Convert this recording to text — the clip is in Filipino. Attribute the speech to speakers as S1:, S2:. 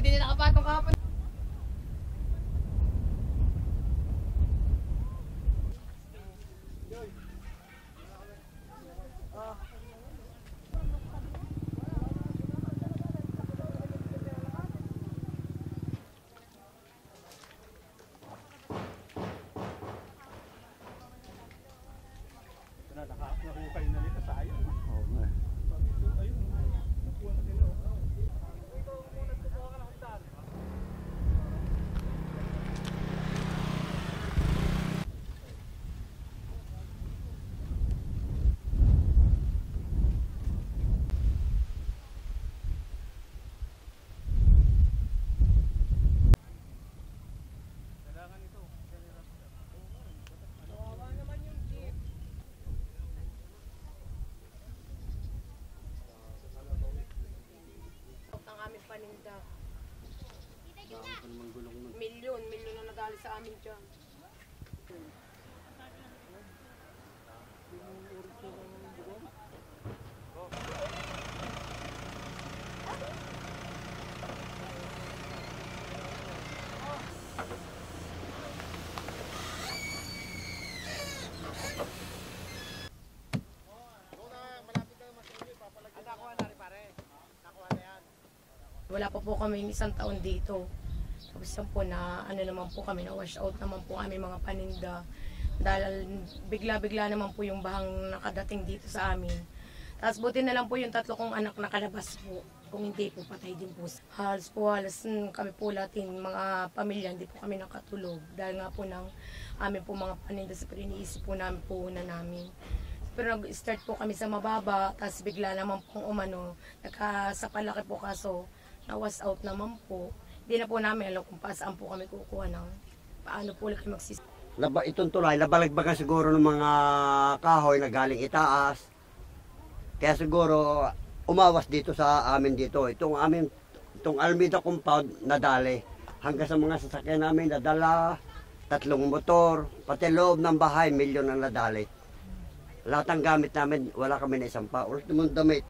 S1: hindi na nakapatong kahapon.
S2: Nakahukay na nila sa ayaw.
S3: Oo nga.
S2: Ayun, nakuha na nila. Ikaw muna kukuha ka ng hagdan. Kailangan ito. Kawawa naman yung jeep.
S1: Ang aming paninda. Milyon na nadali sa amin dyan. Wala pa po kami isang taon dito. Tapos yan po na ano naman po kami, na wash out naman po kami mga paninda. Dahil bigla-bigla naman po yung bahang nakadating dito sa amin. Tapos buti na lang po yung 3 kong anak nakalabas po. Kung hindi po, patay din po. Halos kami po latin, mga pamilya, hindi po kami nakatulog. Dahil nga po ng amin po mga paninda sa iniisip po namin po una namin. Pero nag-start po kami sa mababa, tapos bigla naman pong umano, nagkasapalaki po kaso, na-was out naman po. Hindi na po namin alam kung saan po kami kukuha ng paano po kami magsis.
S3: Itong tulay, nabalagbagan siguro ng mga kahoy na galing itaas. Kaya siguro umawas dito sa amin dito. Itong Almeida compound nadali. Hanggang sa mga sasakyan namin nadala, 3 motor, pati loob ng bahay, milyon ang nadali. Lahat ng gamit namin, wala kami na isang pa. Ultimong damit.